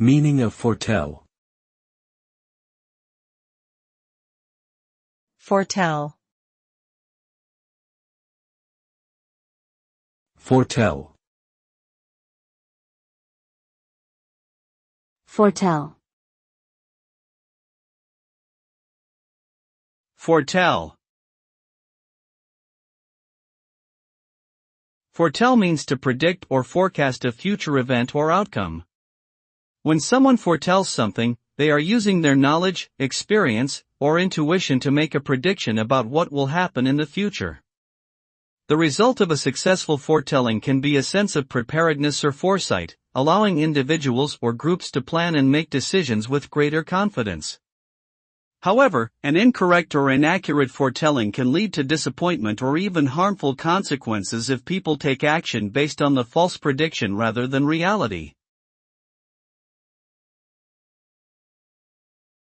Meaning of foretell. Foretell. Foretell. Foretell. Foretell. Foretell means to predict or forecast a future event or outcome. When someone foretells something, they are using their knowledge, experience, or intuition to make a prediction about what will happen in the future. The result of a successful foretelling can be a sense of preparedness or foresight, allowing individuals or groups to plan and make decisions with greater confidence. However, an incorrect or inaccurate foretelling can lead to disappointment or even harmful consequences if people take action based on the false prediction rather than reality.